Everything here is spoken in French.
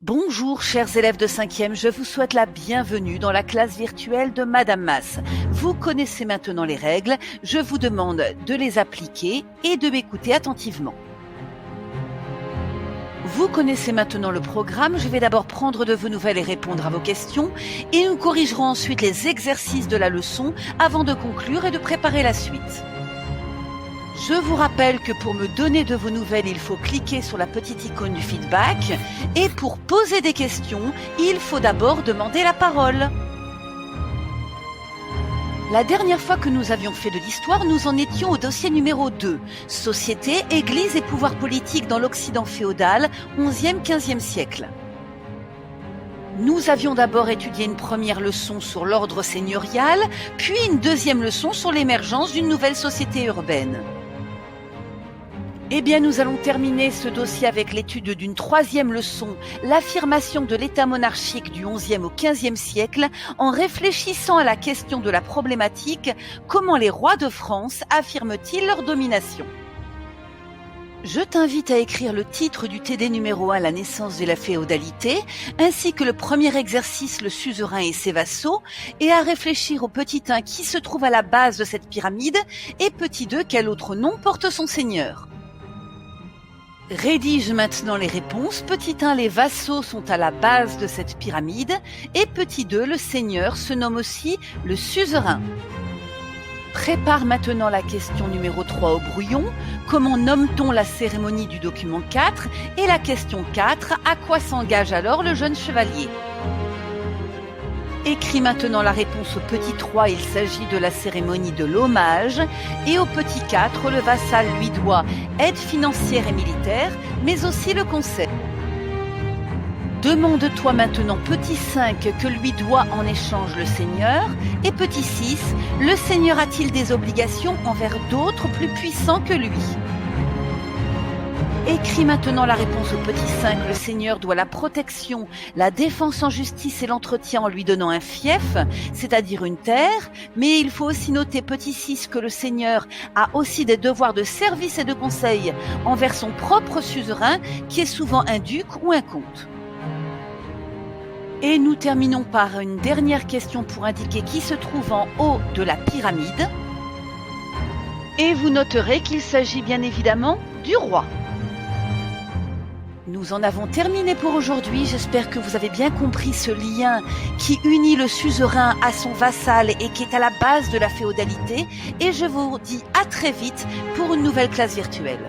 Bonjour chers élèves de 5e, je vous souhaite la bienvenue dans la classe virtuelle de Madame Mas. Vous connaissez maintenant les règles, je vous demande de les appliquer et de m'écouter attentivement. Vous connaissez maintenant le programme, je vais d'abord prendre de vos nouvelles et répondre à vos questions et nous corrigerons ensuite les exercices de la leçon avant de conclure et de préparer la suite. Je vous rappelle que pour me donner de vos nouvelles, il faut cliquer sur la petite icône du feedback et pour poser des questions, il faut d'abord demander la parole. La dernière fois que nous avions fait de l'histoire, nous en étions au dossier numéro 2, Société, Église et pouvoir politique dans l'Occident féodal, 11e-15e siècle. Nous avions d'abord étudié une première leçon sur l'ordre seigneurial, puis une deuxième leçon sur l'émergence d'une nouvelle société urbaine. Eh bien, nous allons terminer ce dossier avec l'étude d'une troisième leçon, l'affirmation de l'État monarchique du XIe au XVe siècle, en réfléchissant à la question de la problématique « Comment les rois de France affirment-ils leur domination ?» Je t'invite à écrire le titre du TD numéro 1, la naissance de la féodalité, ainsi que le premier exercice, le suzerain et ses vassaux, et à réfléchir au petit 1 qui se trouve à la base de cette pyramide, et petit 2, quel autre nom porte son seigneur. Rédige maintenant les réponses. Petit 1, les vassaux sont à la base de cette pyramide, et petit 2, le seigneur se nomme aussi le suzerain. Prépare maintenant la question numéro 3 au brouillon. Comment nomme-t-on la cérémonie du document 4 ? Et la question 4, à quoi s'engage alors le jeune chevalier ? Écris maintenant la réponse au petit 3, il s'agit de la cérémonie de l'hommage. Et au petit 4, le vassal lui doit aide financière et militaire, mais aussi le conseil. Demande-toi maintenant petit 5 que lui doit en échange le seigneur. Et petit 6, le seigneur a-t-il des obligations envers d'autres plus puissants que lui ? Écris maintenant la réponse au petit 5. Le seigneur doit la protection, la défense en justice et l'entretien en lui donnant un fief, c'est-à-dire une terre. Mais il faut aussi noter petit 6 que le seigneur a aussi des devoirs de service et de conseil envers son propre suzerain, qui est souvent un duc ou un comte. Et nous terminons par une dernière question pour indiquer qui se trouve en haut de la pyramide. Et vous noterez qu'il s'agit bien évidemment du roi. Nous en avons terminé pour aujourd'hui. J'espère que vous avez bien compris ce lien qui unit le suzerain à son vassal et qui est à la base de la féodalité. Et je vous dis à très vite pour une nouvelle classe virtuelle.